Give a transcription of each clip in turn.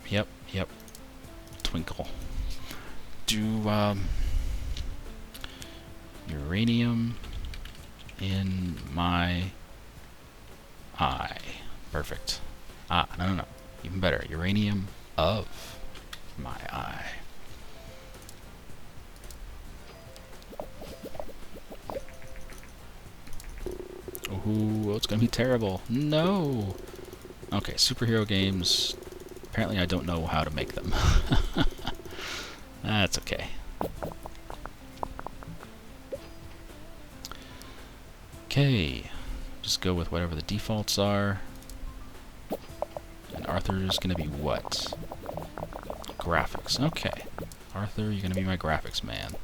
Yep. Twinkle. Do uranium in my eye. Perfect. No. Even better. Uranium of my eye. Ooh, it's gonna be terrible. No! Okay, superhero games. Apparently I don't know how to make them. That's okay. Okay. Just go with whatever the defaults are. And Arthur's gonna be what? Graphics. Okay. Arthur, you're gonna be my graphics man.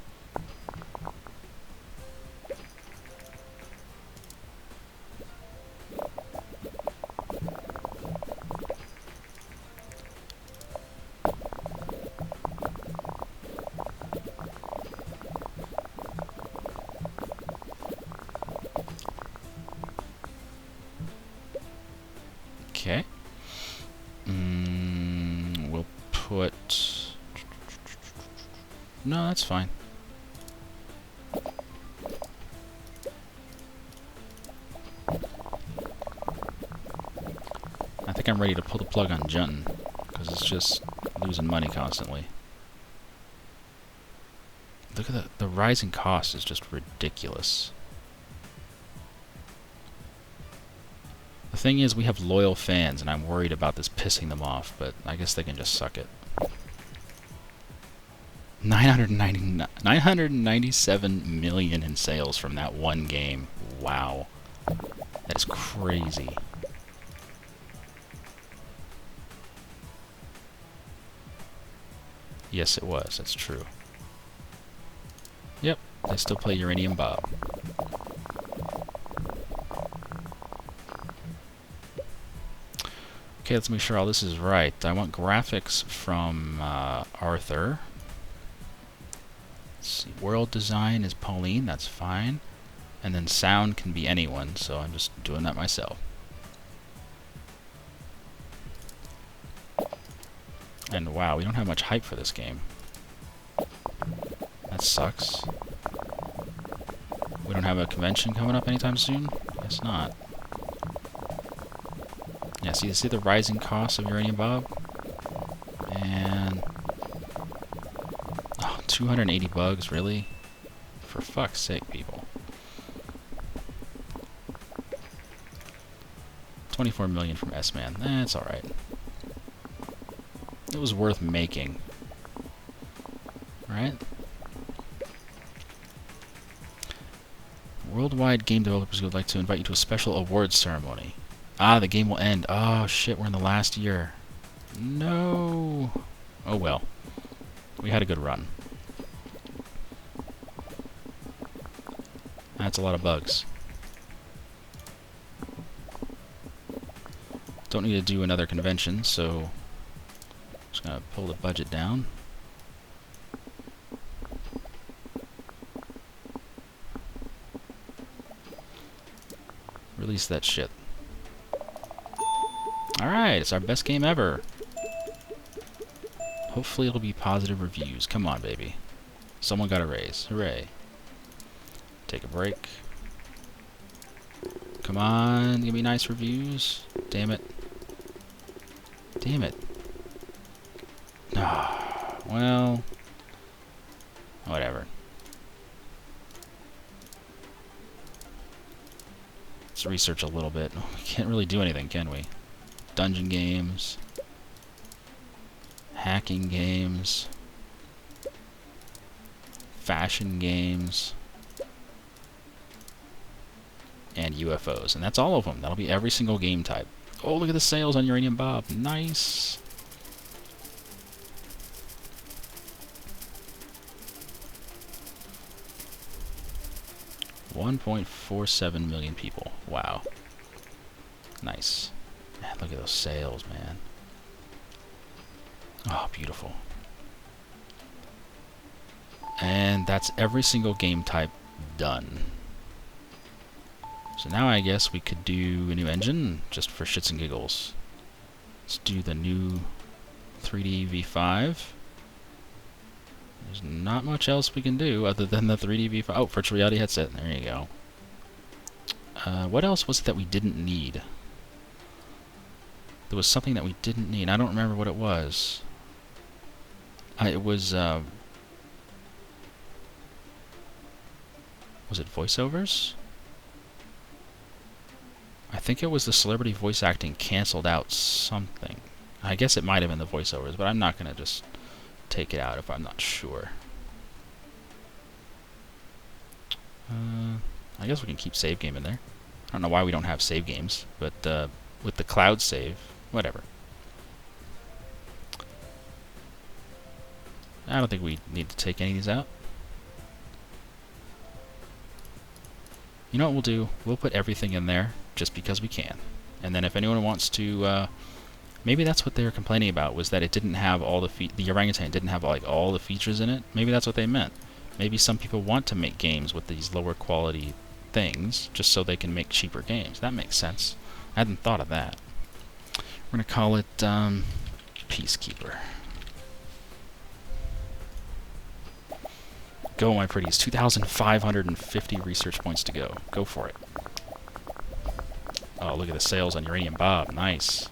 Okay. We'll put... No, that's fine. I think I'm ready to pull the plug on Jun, because it's just losing money constantly. Look at the rising cost is just ridiculous. The thing is, we have loyal fans, and I'm worried about this pissing them off, but I guess they can just suck it. 997 million in sales from that one game. Wow. That is crazy. Yes, it was. That's true. Yep, they still play Uranium Bob. Okay, let's make sure all this is right. I want graphics from Arthur. Let's see, world design is Pauline, that's fine. And then sound can be anyone, so I'm just doing that myself. And wow, we don't have much hype for this game. That sucks. We don't have a convention coming up anytime soon? Guess not. Yeah, see the rising cost of Uranium Bob? And... oh, 280 bugs, really? For fuck's sake, people. 24 million from S-Man. That's alright. It was worth making. Right? Worldwide Game Developers would like to invite you to a special awards ceremony. Ah, the game will end. Oh shit, we're in the last year. No. Oh well. We had a good run. That's a lot of bugs. Don't need to do another convention, so just gonna pull the budget down. Release that shit. Alright, it's our best game ever. Hopefully it'll be positive reviews. Come on, baby. Someone got a raise. Hooray. Take a break. Come on, give me nice reviews. Damn it. Damn it. Ah, well, whatever. Let's research a little bit. We can't really do anything, can we? Dungeon games, hacking games, fashion games, and UFOs. And that's all of them. That'll be every single game type. Oh, look at the sales on Uranium Bob. Nice. $1.47 million people. Wow. Nice. Man, look at those sales, man. Oh, beautiful. And that's every single game type done. So now I guess we could do a new engine just for shits and giggles. Let's do the new 3D V5. There's not much else we can do other than the 3D V5. Oh, virtual reality headset. There you go. What else was it that we didn't need? There was something that we didn't need. I don't remember what it was. It was it voiceovers? I think it was the celebrity voice acting canceled out something. I guess it might have been the voiceovers, but I'm not going to just take it out if I'm not sure. I guess we can keep save game in there. I don't know why we don't have save games, but with the cloud save, whatever. I don't think we need to take any of these out. You know what we'll do? We'll put everything in there just because we can. And then if anyone wants to, maybe that's what they were complaining about, was that it didn't have all the orangutan didn't have like all the features in it. Maybe that's what they meant. Maybe some people want to make games with these lower quality things just so they can make cheaper games. That makes sense. I hadn't thought of that. We're going to call it Peacekeeper. Go, my pretties. 2,550 research points to go. Go for it. Oh, look at the sales on Uranium Bob. Nice.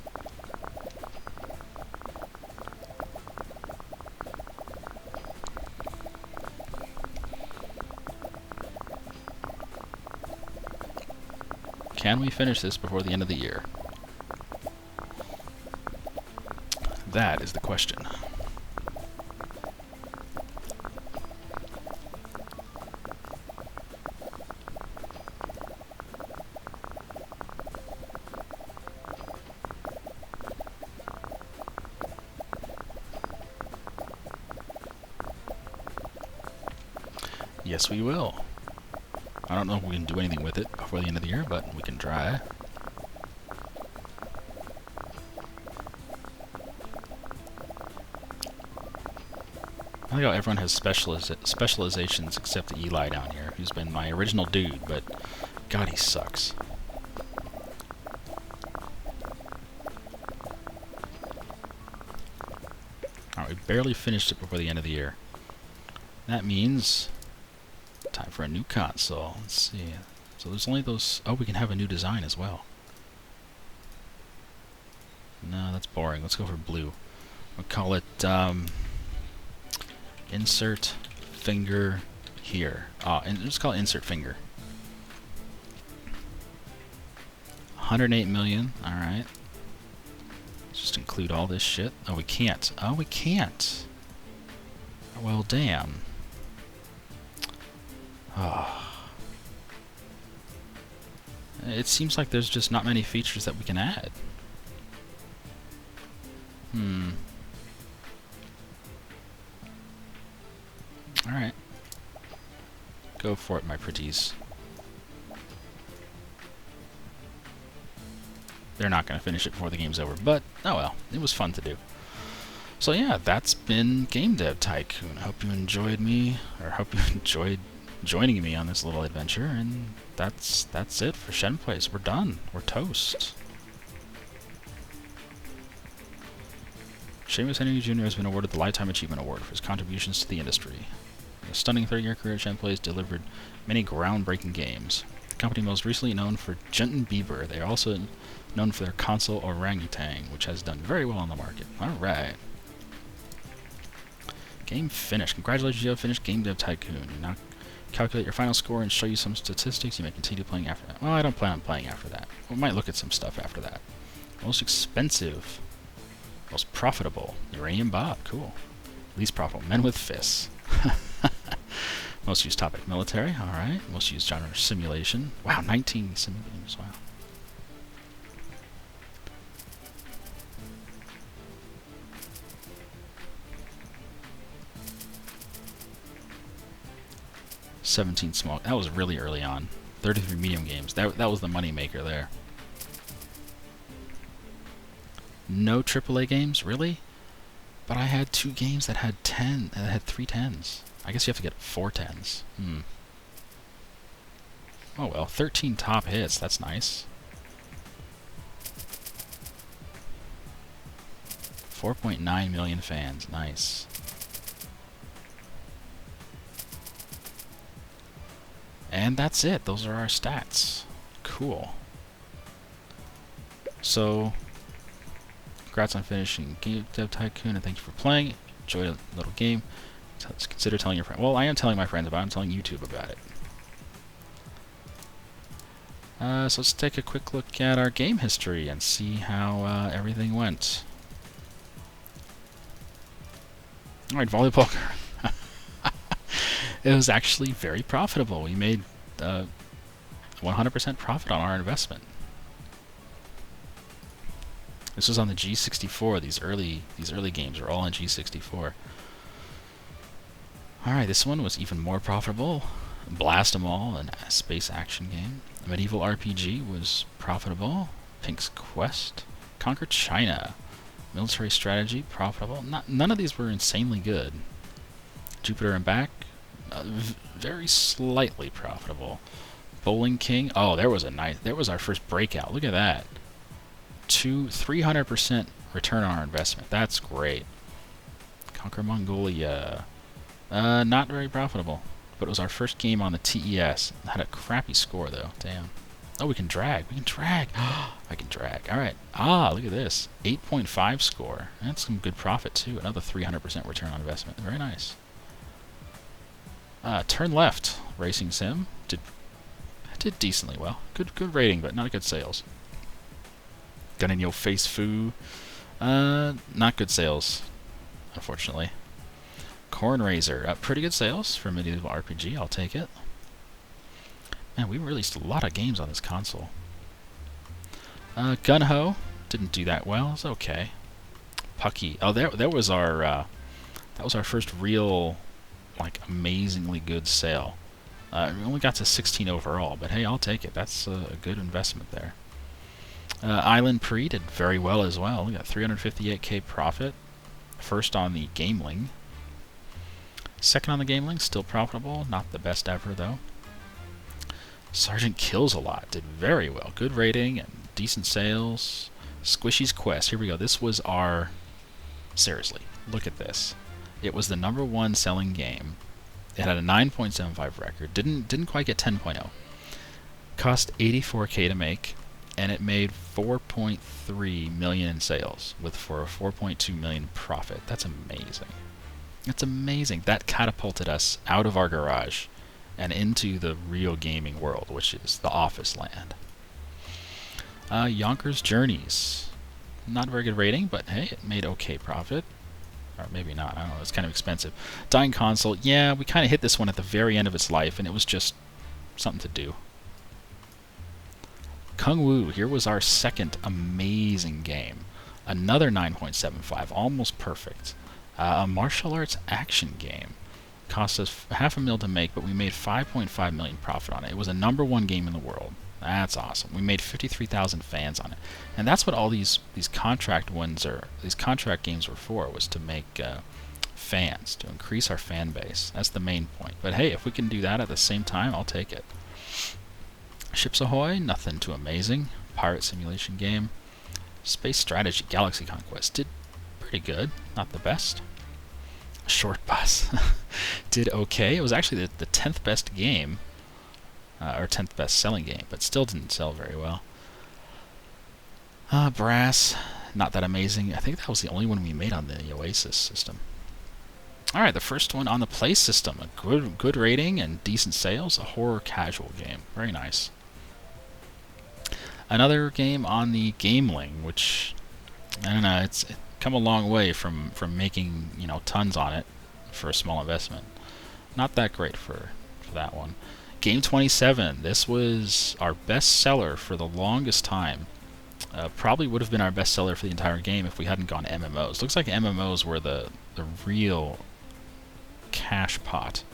Can we finish this before the end of the year? That is the question. Yes, we will. I don't know if we can do anything with it before the end of the year, but we can try. I like how everyone has specializations except Eli down here, who's been my original dude, but God, he sucks. Alright, we barely finished it before the end of the year. That means time for a new console. Let's see. So there's only those... Oh, we can have a new design as well. No, that's boring. Let's go for blue. We'll call it... insert finger here. And let's call it insert finger. 108 million. Alright. Let's just include all this shit. Oh, we can't. Oh, we can't. Well, damn. Oh. It seems like there's just not many features that we can add. Alright. Go for it, my pretties. They're not going to finish it before the game's over, but oh well, it was fun to do. So yeah, that's been Game Dev Tycoon. Hope you enjoyed me, or hope you enjoyed joining me on this little adventure, and that's it for ShenPlays. We're done. We're toast. Seamus Henry Jr. has been awarded the Lifetime Achievement Award for his contributions to the industry. In a stunning 30-year career, ShenPlays delivered many groundbreaking games. The company most recently known for Genton Beaver, they are also known for their console Orangutan, which has done very well on the market. Alright. Game finished. Congratulations, you have finished Game Dev Tycoon. You now calculate your final score and show you some statistics. You may continue playing after that. Well, I don't plan on playing after that. We might look at some stuff after that. Most expensive. Most profitable. Uranium Bob. Cool. Least profitable. Men with Fists. Most used topic. Military. Alright. Most used genre. Simulation. Wow, 19 simulators. Wow. $17 small. That was really early on. 33 medium games. That was the money maker there. No AAA games, really? But I had 2 games that had 10. That had 3 10s. I guess you have to get 4 10s. Oh well, 13 top hits. That's nice. 4.9 million fans. Nice. And that's it. Those are our stats. Cool. So, congrats on finishing Game Dev Tycoon, and thank you for playing. Enjoy a little game. Consider telling your friends. Well, I am telling my friends about it. I'm telling YouTube about it. So let's take a quick look at our game history and see how everything went. Alright, volleyball. It was actually very profitable. We made 100% profit on our investment. This was on the G64. These early games are all on G64. Alright, this one was even more profitable. Blast 'em All, a space action game. A medieval RPG was profitable. Pink's Quest. Conquer China. Military strategy, profitable. None of these were insanely good. Jupiter and Back, very slightly profitable. Bowling King. Oh, there was our first breakout. Look at that. 300% return on our investment. That's great. Conquer Mongolia. Not very profitable, but it was our first game on the TES. It had a crappy score though. Damn. Oh, we can drag. We can drag. I can drag. All right. Look at this. 8.5 score. That's some good profit too. Another 300% return on investment. Very nice. Turn Left. Racing sim. Did decently well. Good rating, but not good sales. Gun in Your Face Foo. Not good sales, unfortunately. Corn Raiser. Pretty good sales for medieval RPG. I'll take it. Man, we released a lot of games on this console. Gun Ho didn't do that well. It's okay. Pucky. Oh, that was our first real, like, amazingly good sale. We only got to 16 overall, but hey, I'll take it. That's a good investment there. Island Pre did very well as well. We got 358k profit. First on the Gameling. Second on the Gameling, still profitable. Not the best ever though. Sergeant Kills a Lot did very well. Good rating and decent sales. Squishy's Quest. Here we go. This was our... Seriously, look at this. It was the #1 selling game. It had a 9.75 record. Didn't quite get 10.0. Cost 84k to make, and it made 4.3 million in sales for a 4.2 million profit. That's amazing. That's amazing. That catapulted us out of our garage and into the real gaming world, which is the office land. Yonkers Journeys. Not a very good rating, but hey, it made okay profit. Or maybe not, I don't know, it's kind of expensive. Dying Console, yeah, we kind of hit this one at the very end of its life, and it was just something to do. Kung Wu, here was our second amazing game. Another 9.75, almost perfect. A martial arts action game. Cost us $500,000 to make, but we made 5.5 million profit on it. It was a #1 game in the world. That's awesome. We made 53,000 fans on it, and that's what all these contract ones are. These contract games were for, was to make fans, to increase our fan base. That's the main point. But hey, if we can do that at the same time, I'll take it. Ships Ahoy, nothing too amazing. Pirate simulation game. Space strategy, Galaxy Conquest did pretty good, not the best. Short Bus did okay. It was actually the 10th best game, or 10th best selling game, but still didn't sell very well. Brass, not that amazing. I think that was the only one we made on the Oasis system. Alright, the first one on the Play system. A good rating and decent sales. A horror casual game. Very nice. Another game on the Gameling, which, I don't know, it's come a long way from making, tons on it for a small investment. Not that great for that one. Game 27. This was our best seller for the longest time. Probably would have been our best seller for the entire game if we hadn't gone MMOs. Looks like MMOs were the real cash pot.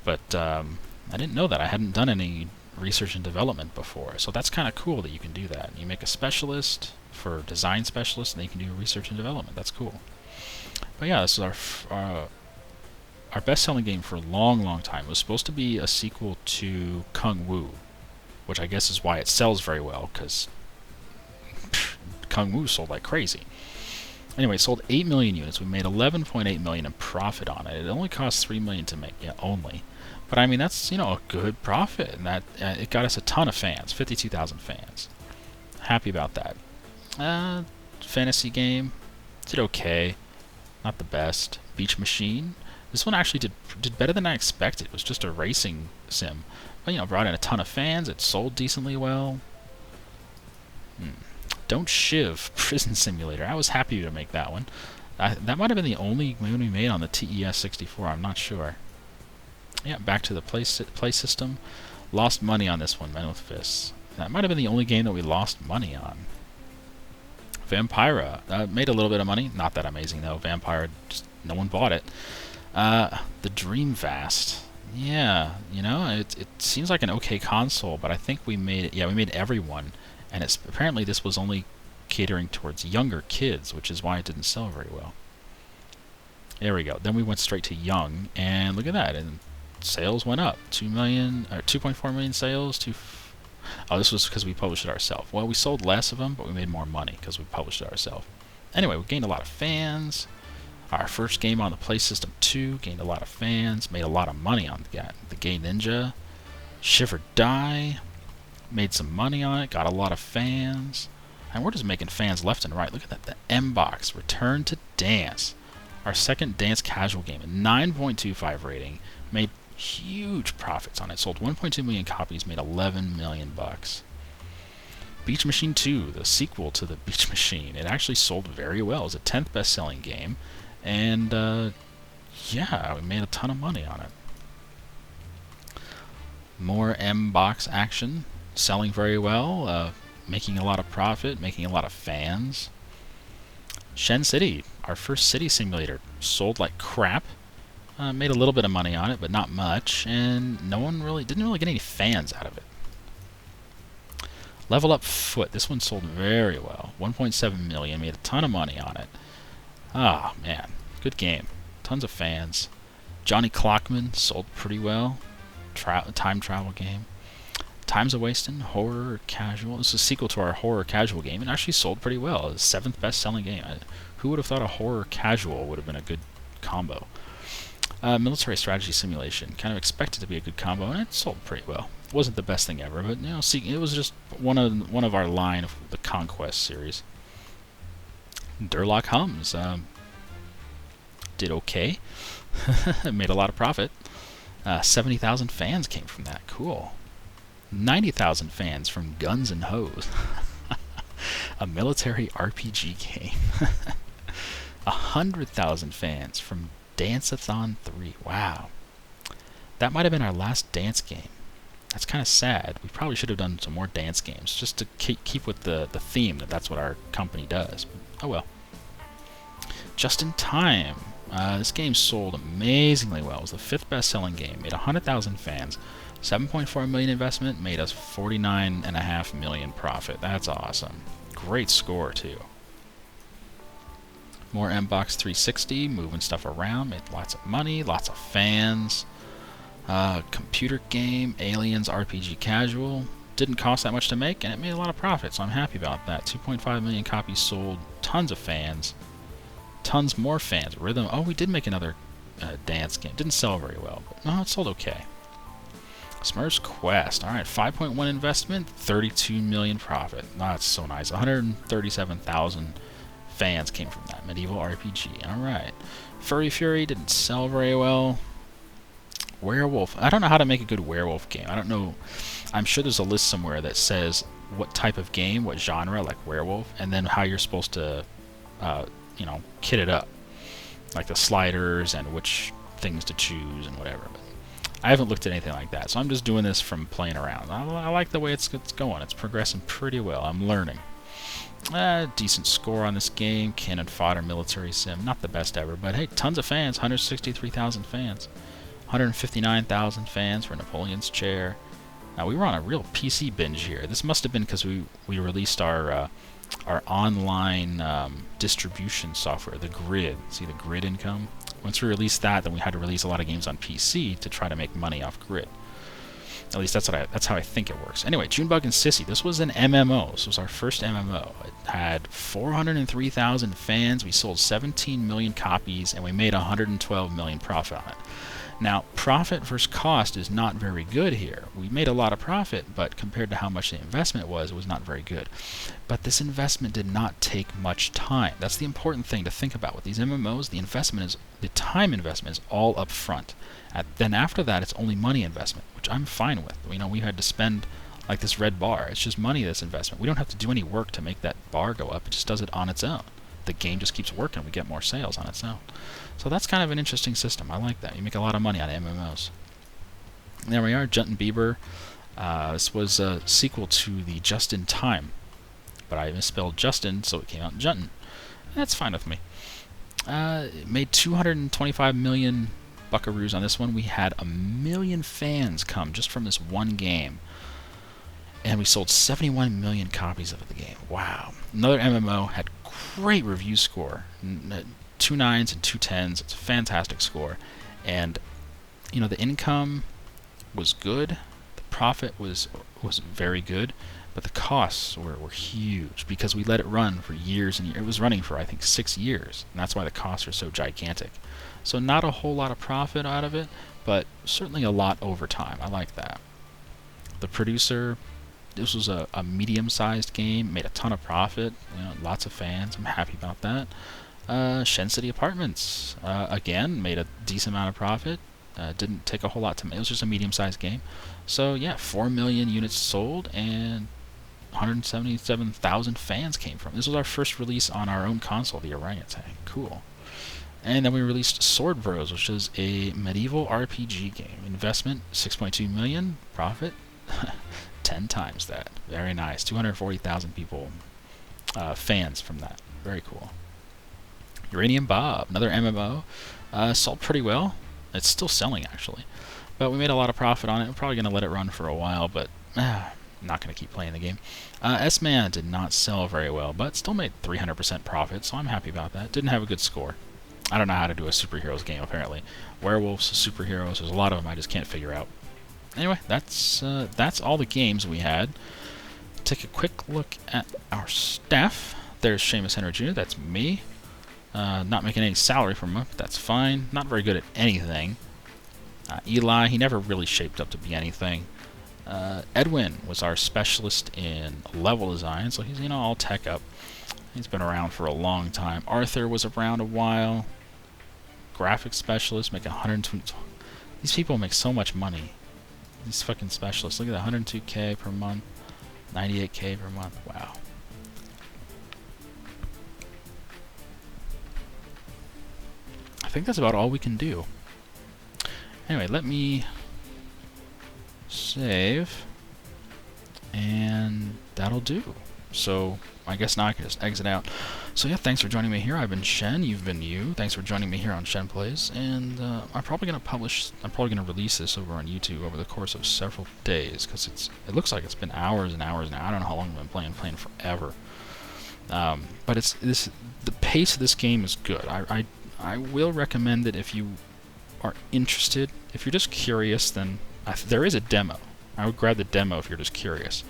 But I didn't know that. I hadn't done any research and development before. So that's kind of cool that you can do that. You make a specialist for design specialist, and then you can do research and development. That's cool. But yeah, this is our best-selling game for a long time. It was supposed to be a sequel to Kung Wu, which I guess is why it sells very well, because Kung Wu sold like crazy. Anyway, sold 8 million units. We made 11.8 million in profit on it. It only cost 3 million to make, only. But I mean, that's, a good profit, and that it got us a ton of fans, 52,000 fans. Happy about that. Fantasy game, did okay, not the best. Beach Machine, this one actually did better than I expected. It was just a racing sim, but brought in a ton of fans. It sold decently well. Don't Shiv Prison Simulator. I was happy to make that one. That might have been the only one we made on the TES64. I'm not sure. Yeah, back to the play system. Lost money on this one, Men with Fists. That might have been the only game that we lost money on. Vampira made a little bit of money. Not that amazing though. Vampira, just no one bought it. The Dream Vast. Yeah, it seems like an okay console, but I think we made it. Yeah, we made everyone, and apparently this was only catering towards younger kids, which is why it didn't sell very well. There we go. Then we went straight to young, and look at that. And sales went up. 2.4 million sales. Oh, this was because we published it ourselves. Well, we sold less of them, but we made more money because we published it ourselves. Anyway, we gained a lot of fans. Our first game on the Play System 2 gained a lot of fans, made a lot of money on the Gay Ninja. Shiver Die, made some money on it, got a lot of fans. And we're just making fans left and right. Look at that, the M-Box, Return to Dance. Our second dance casual game, a 9.25 rating, made huge profits on it. Sold 1.2 million copies, made 11 million bucks. Beach Machine 2, the sequel to the Beach Machine. It actually sold very well. It was a 10th best-selling game, and yeah, we made a ton of money on it. More M-Box action, selling very well, making a lot of profit, making a lot of fans. Shen City, our first city simulator, sold like crap. Made a little bit of money on it, but not much, and didn't really get any fans out of it. Level Up Foot, this one sold very well. 1.7 million, made a ton of money on it. Ah, man, good game. Tons of fans. Johnny Clockman sold pretty well. Time travel game. Time's a Wastin', horror casual. This is a sequel to our horror casual game, and actually sold pretty well. It's the 7th best-selling game. Who would have thought a horror casual would have been a good combo? Military strategy simulation. Kind of expected to be a good combo, and it sold pretty well. It wasn't the best thing ever, but it was just one of our line of the Conquest series. Durlock Hums did okay. Made a lot of profit. 70,000 fans came from that. Cool. 90,000 fans from Guns and Hose. A military RPG game. 100,000 fans from Dance-a-thon 3. Wow. That might have been our last dance game. That's kind of sad. We probably should have done some more dance games just to keep with the theme that's what our company does. But, oh well. Just in Time. This game sold amazingly well. It was the 5th best-selling game. Made 100,000 fans. 7.4 million investment. Made us 49.5 million profit. That's awesome. Great score, too. More M-Box 360, moving stuff around, made lots of money, lots of fans. Computer game, Aliens RPG Casual. Didn't cost that much to make, and it made a lot of profit, so I'm happy about that. 2.5 million copies sold, tons of fans. Tons more fans. Rhythm, oh, we did make another dance game. Didn't sell very well, but no, it sold okay. Smurfs Quest, alright, 5.1 investment, 32 million profit. That's so nice. 137,000 fans came from that medieval RPG. Alright. Furry Fury didn't sell very well. Werewolf. I don't know how to make a good werewolf game. I don't know. I'm sure there's a list somewhere that says what type of game, what genre, like werewolf, and then how you're supposed to, kit it up. Like the sliders and which things to choose and whatever. But I haven't looked at anything like that, so I'm just doing this from playing around. I like the way it's going. It's progressing pretty well. I'm learning. Decent score on this game. Cannon Fodder Military Sim. Not the best ever, but hey, tons of fans. 163,000 fans. 159,000 fans for Napoleon's Chair. Now, we were on a real PC binge here. This must have been because we released our online distribution software, the Grid. See the Grid income? Once we released that, then we had to release a lot of games on PC to try to make money off Grid. At least that's how I think it works. Anyway, Junebug and Sissy. This was an MMO. This was our first MMO. It had 403,000 fans. We sold 17 million copies, and we made 112 million profit on it. Now, profit versus cost is not very good here. We made a lot of profit, but compared to how much the investment was, it was not very good. But this investment did not take much time. That's the important thing to think about with these MMOs. The time investment is all up front. Then after that, it's only money investment, which I'm fine with. We had to spend like this red bar. It's just money that's investment. We don't have to do any work to make that bar go up. It just does it on its own. The game just keeps working. We get more sales on its own. So that's kind of an interesting system. I like that. You make a lot of money on MMOs. There we are, Justin Bieber. This was a sequel to the Just in Time, but I misspelled Justin, so it came out Juntin. That's fine with me. It made 225 million buckaroos on this one. We had 1 million fans come just from this one game, and we sold 71 million copies of the game. Wow. Another MMO had great review score. 2 9s and 2 10s. It's a fantastic score. And the income was good. The profit was very good, but the costs were huge because we let it run for years and years. It was running for I think 6 years, and that's why the costs are so gigantic. So not a whole lot of profit out of it, but certainly a lot over time. I like that. The producer, this was a medium-sized game, made a ton of profit, lots of fans. I'm happy about that. Shen City Apartments, again, made a decent amount of profit. Didn't take a whole lot to make. It was just a medium-sized game. So yeah, 4 million units sold and 177,000 fans came from. This was our first release on our own console, the Orangutan. Cool. And then we released Sword Bros, which is a medieval RPG game. Investment, 6.2 million. Profit, 10 times that. Very nice. 240,000 people, fans from that. Very cool. Uranium Bob, another MMO. Sold pretty well. It's still selling, actually. But we made a lot of profit on it. We're probably going to let it run for a while, but I'm not going to keep playing the game. S-Man did not sell very well, but still made 300% profit, so I'm happy about that. Didn't have a good score. I don't know how to do a superheroes game, apparently. Werewolves, superheroes, there's a lot of them I just can't figure out. Anyway, that's all the games we had. Take a quick look at our staff. There's Seamus Henry Jr., that's me. Not making any salary from him, but that's fine. Not very good at anything. Eli, he never really shaped up to be anything. Edwin was our specialist in level design, so he's all tech up. He's been around for a long time. Arthur was around a while. Graphics specialist, making 120. These people make so much money. These fucking specialists. Look at that, 102k per month, 98k per month. Wow. I think that's about all we can do. Anyway, let me save, and that'll do. So I guess now I can just exit out. So yeah, thanks for joining me here. I've been Shen, you've been you. Thanks for joining me here on ShenPlays, and I'm probably gonna release this over on YouTube over the course of several days, because it looks like it's been hours and hours now. I don't know how long I've been playing forever. But the pace of this game is good. I will recommend it if you are interested. If you're just curious, then there is a demo. I would grab the demo if you're just curious.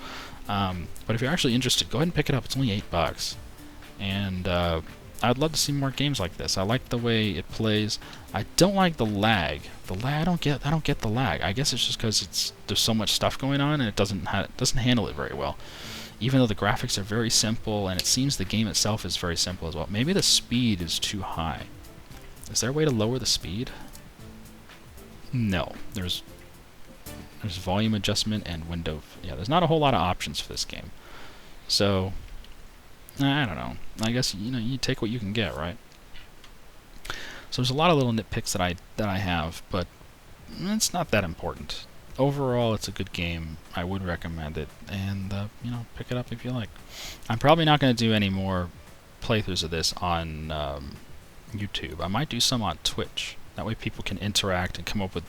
But if you're actually interested, go ahead and pick it up. It's only $8. And I'd love to see more games like this. I like the way it plays. I don't like the lag. I don't get the lag. I guess it's just because there's so much stuff going on and it doesn't handle it very well. Even though the graphics are very simple and it seems the game itself is very simple as well. Maybe the speed is too high. Is there a way to lower the speed? No. There's volume adjustment and window. Yeah, there's not a whole lot of options for this game. So I don't know. I guess you take what you can get, right? So there's a lot of little nitpicks that I have, but it's not that important. Overall, it's a good game. I would recommend it, and pick it up if you like. I'm probably not going to do any more playthroughs of this on YouTube. I might do some on Twitch. That way people can interact and come up with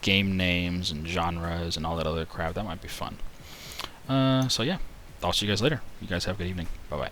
game names and genres and all that other crap. That might be fun. So yeah, I'll see you guys later. You guys have a good evening. Bye-bye.